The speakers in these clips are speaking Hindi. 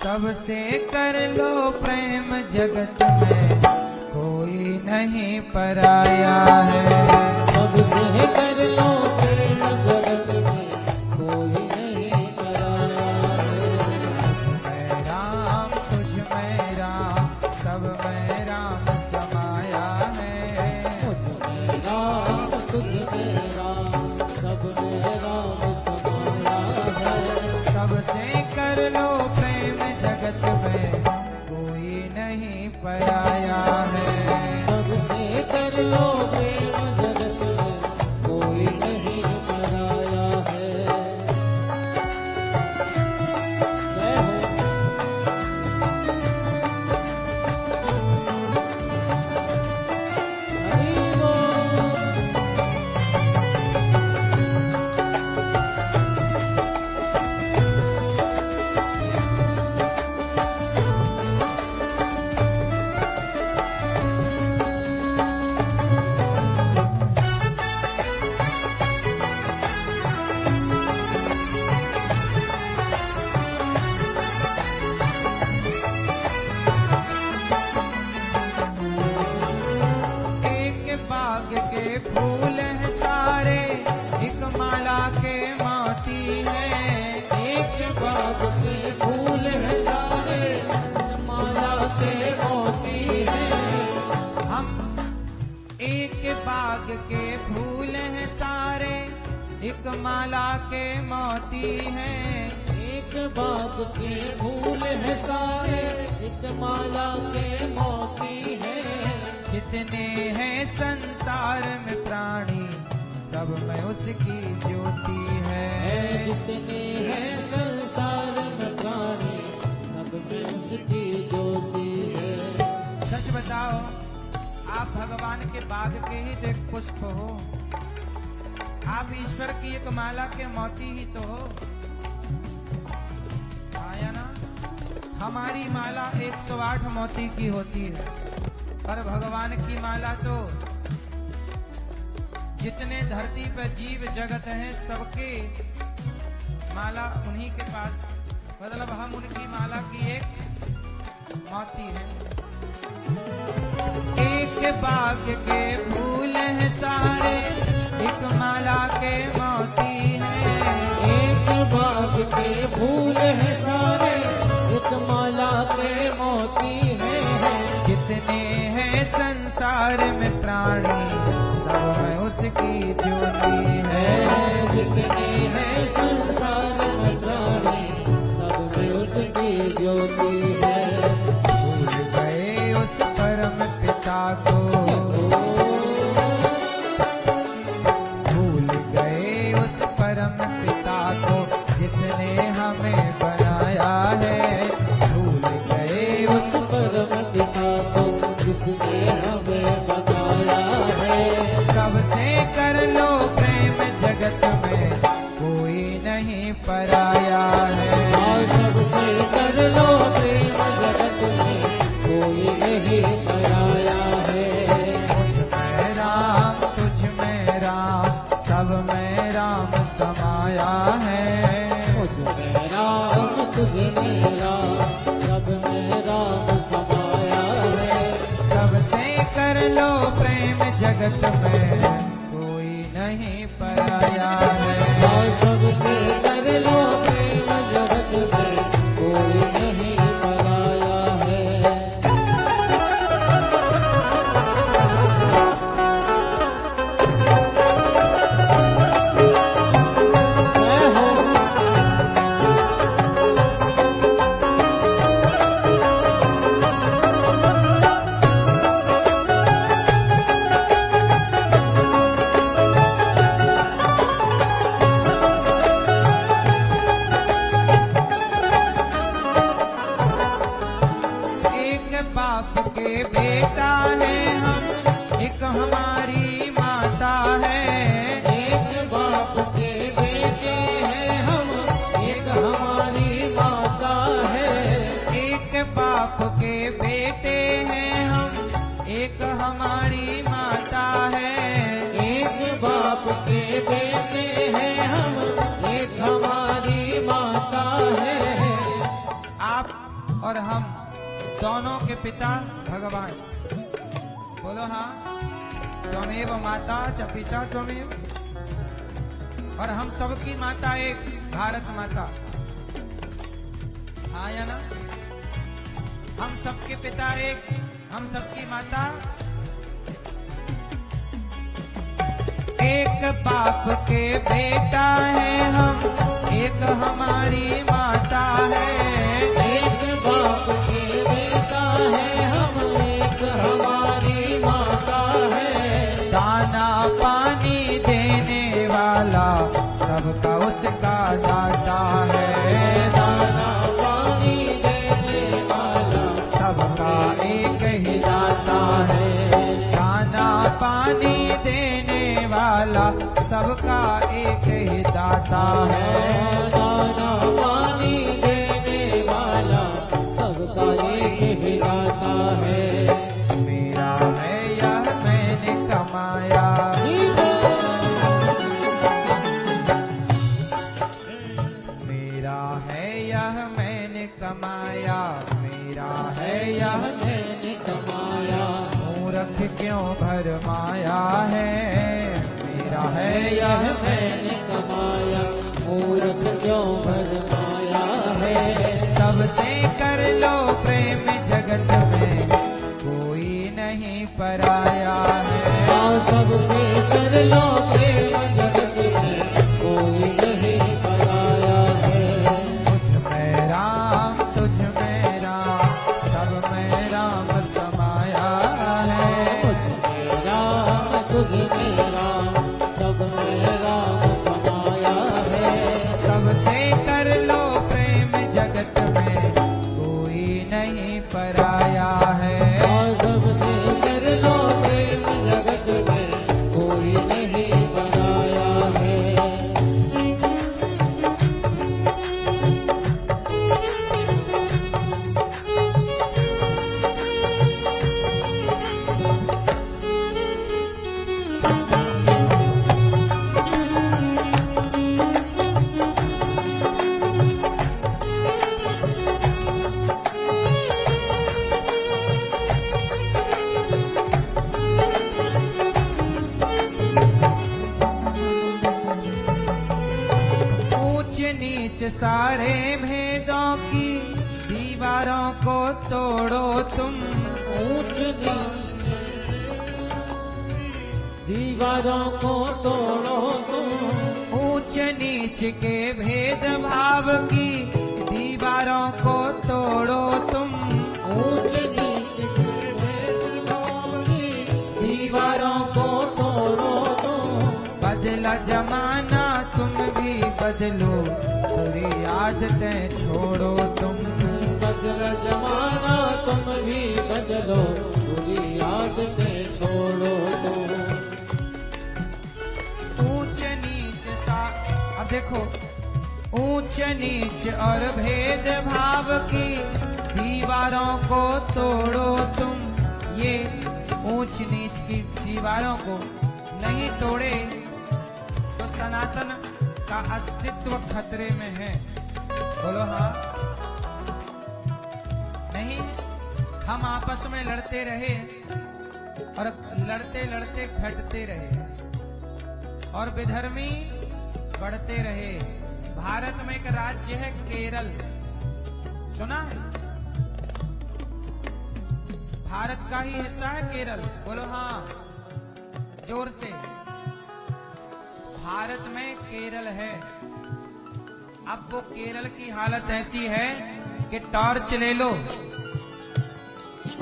सबसे कर लो प्रेम जगत में कोई नहीं पराया है। सबसे कर लो प्रेम जगत में कोई नहीं पराया है। मैं राम तुझ में राम सब में राम समाया है। मुझ में राम तुझ में राम सब में राम समाया है। सबसे कर लो प्रेम जगत में कोई नहीं पराया है। सबसे कर लो प्रेम जगत में कोई नहीं पराया है। जय हो। हरि बोल। एक बाग के फूल हैं सारे एक माला के मोती हैं। एक बाग के फूल हैं सारे माला के मोती हैं। हम एक बाग के फूल हैं सारे एक माला के मोती हैं। एक बाग के फूल हैं सारे एक माला के मोती हैं। जितने हैं संसार में प्राणी सब में उसकी ज्योति है। जितने हैं संसार में प्राणी सब में उसकी ज्योति है। सच बताओ, आप भगवान के बाग के ही देख पुष्प हो। आप ईश्वर की एक माला के मोती ही तो हो। आया ना? हमारी माला 108 मोती की होती है, पर भगवान की माला तो जितने धरती पर जीव जगत हैं सबके माला उन्हीं के पास, मतलब हम उनकी माला की एक मोती है। एक बाग के फूल हैं सारे एक माला के मोती हैं। एक बाग के फूल हैं सारे एक माला के मोती हैं। जितने हैं संसार में प्राणी सब में उसकी ज्योति है। जितने हैं संसार में प्राणी सब में उसकी ज्योति है। भूल गए उस परम पिता को, भूल गए उस परम पिता को जिसने हमें बनाया है। भूल गए उस परम पिता को जिसने हमें बनाया है। सबसे कर लो प्रेम जगत में कोई नहीं पराया है। और सबसे कर लो प्रेम जगत में कोई नहीं पराया है। मुझ में राम तुझ में राम सब में राम समाया है। मुझ में राम तुझ में राम सब में राम समाया है। सबसे कर लो प्रेम जगत में कोई नहीं पराया है। और सबसे कर लो प्रेम जगत में कोई नहीं पराया है। जय हो। एक बाप के बेटा है हम, एक हमारी माता है। एक बाप के बेटे हैं हम एक हमारी माता है। एक बाप के बेटे हैं हम एक हमारी माता है। एक बाप के बेटे हैं हम एक हमारी माता है। आप और हम दोनों के पिता भगवान। बोलो हाँ, त्वमेव माता च पिता त्वमेव। और हम सबकी माता एक, भारत माता। हाँ या ना? हम सबके पिता एक, हम सबकी माता एक। बाप के बेटा है हम, एक हमारी माता है। एक बाप के बेटा है हम, एक हमारी माता है। दाना पानी देने वाला सबका उसका दाता है। दाना पानी देने वाला सबका एक ही दाता है। दाना पानी देने वाला सबका एक ही दाता है। दाना पानी देने वाला सबका एक ही दाता है। मेरा है यह मैंने कमाया, मेरा है यह मैंने कमाया, मेरा है यह मैंने कमाया, मूर्ख क्यों भरमाया है। मेरा है यह मैंने कमाया, मूर्ख क्यों भरमाया है। सबसे कर लो प्रेम जगत में कोई नहीं पराया है। हाँ, सबसे कर लो प्रेम जगत में कोई नहीं पराया है। तुझ में राम, तुझ में राम, सब में राम समाया है। तुझ में राम, तुझ में राम, सब में राम समाया है। सबसे कर लो प्रेम जगत में कोई नहीं पराया है। हाँ, सबसे कर लो प्रेम जगत में कोई नहीं पराया है। ऊंच नीच सारे भेदों की दीवारों को तोड़ो तुम। ऊंच नीच दीवारों को तोड़ो तुम। ऊंच नीच के भेदभाव की दीवारों को तोड़ो तुम। ऊंच नीच के भेदभाव की दीवारों को तोड़ो तुम। बदला जमाना तुम भी बदलो, बुरी आदतें छोड़ो तुम। बदला जमाना तुम भी बदलो, बुरी आदतें छोड़ो तुम। ऊंच नीच सा, अब देखो, ऊंच नीच और भेदभाव की दीवारों को तोड़ो तुम। ये ऊंच नीच की दीवारों को नहीं तोड़े तो सनातन का अस्तित्व खतरे में है। बोलो हाँ। नहीं, हम आपस में लड़ते रहे और लड़ते लड़ते घटते रहे और विधर्मी बढ़ते रहे। भारत में एक राज्य है केरल, सुना है? भारत का ही हिस्सा है केरल। बोलो हाँ जोर से। भारत में केरल है। अब वो केरल की हालत ऐसी है कि टॉर्च ले लो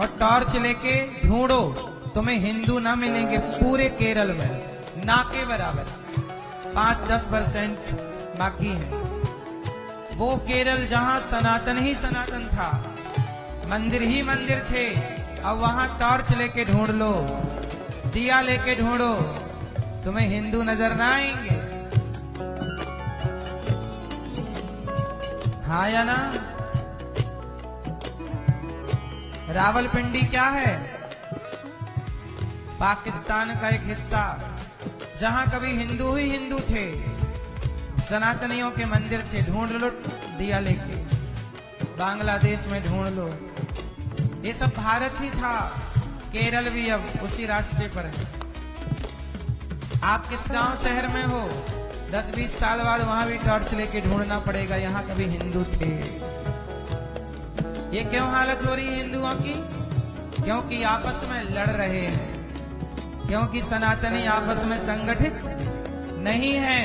और टॉर्च लेके ढूंढो, तुम्हें हिंदू ना मिलेंगे पूरे केरल में, ना के बराबर। 5-10% बाकी है। वो केरल जहां सनातन ही सनातन था, मंदिर ही मंदिर थे। अब वहां टॉर्च लेके ढूंढ लो, दिया लेके ढूंढो, तुम्हें हिंदू नजर ना आएंगे। हाँ या ना? रावलपिंडी क्या है? पाकिस्तान का एक हिस्सा, जहां कभी हिंदू ही हिंदू थे, सनातनियों के मंदिर थे। ढूंढ लो दिया लेके। बांग्लादेश में ढूंढ लो। ये सब भारत ही था, केरल भी अब उसी रास्ते पर है। आप किस गांव शहर में हो, 10-20 साल बाद वहां भी टॉर्च लेके ढूंढना पड़ेगा, यहाँ कभी हिंदू थे। ये क्यों हालत हो रही है हिंदुओं की? क्योंकि आपस में लड़ रहे हैं, क्योंकि सनातनी आपस में संगठित नहीं है।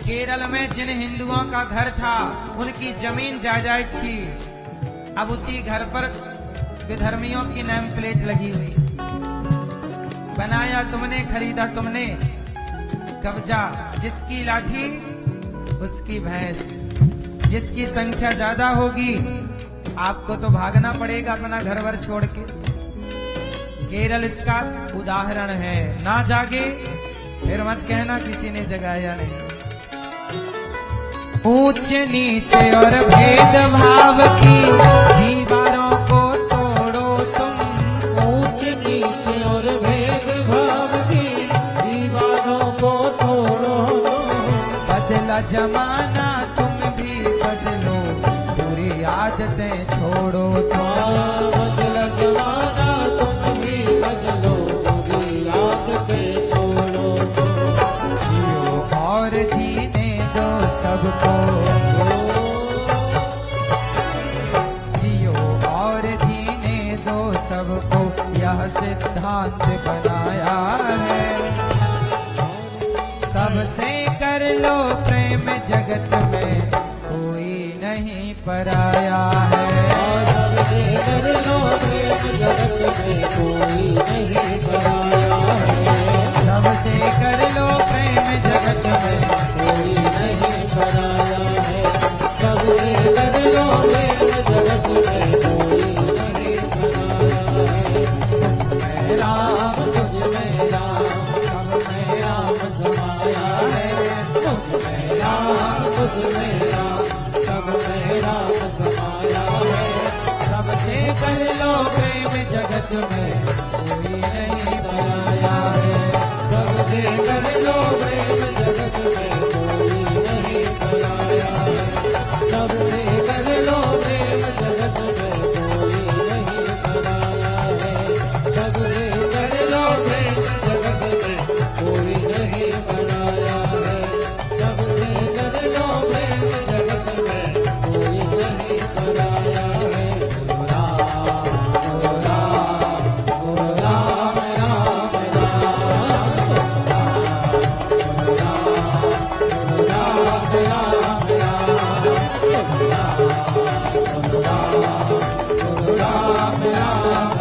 केरल में जिन हिंदुओं का घर था, उनकी जमीन जायदाद थी, अब उसी घर पर विधर्मियों की नेम प्लेट लगी हुई। बनाया तुमने, खरीदा तुमने, कब्जा जिसकी लाठी उसकी भैंस। जिसकी संख्या ज्यादा होगी आपको तो भागना पड़ेगा अपना घर वर छोड़ के। केरल इसका उदाहरण है। ना जागे फिर मत कहना किसी ने जगाया नहीं। ऊंच नीचे और भेदभाव की दीवारों को तोड़ो तुम। ऊंच नीचे और भेदभाव की दीवारों को तोड़ो। बदला जमाना तुम भी बदलो, बुरी आदतें छोड़ो तुम। बदला जमाना तुम भी बदलो, बुरी आदतें छोड़ो। जियो और जीने दो सबको, जियो और जीने दो सबको, यह सिद्धांत बनाया है। सबसे कर लो प्रेम, जगत में कोई नहीं पराया है। सबसे कर लो प्रेम, जगत में कोई नहीं पराया है। सबसे कर लो प्रेम, जगत में कोई नहीं पराया है। सबसे कर लो प्रेम, जगत में कोई नहीं पराया है। राम तुझ में राम, सब में राम समाया है। तुझ में राम, तुझ में राम, सब में राम समाया है। सबसे कर लो प्रेम, जगत में कोई नहीं पराया है। सबसे कर लो प्रेम, जगत में कोई नहीं पराया है। सबसे कर लो प्रेम, जगत में कोई नहीं पराया है। सबसे कर लो प्रेम, जगत में कोई नहीं पराया है। सबसे कर लो प्रेम, जगत में कोई नहीं पराया है। राम राम राम राम राम राम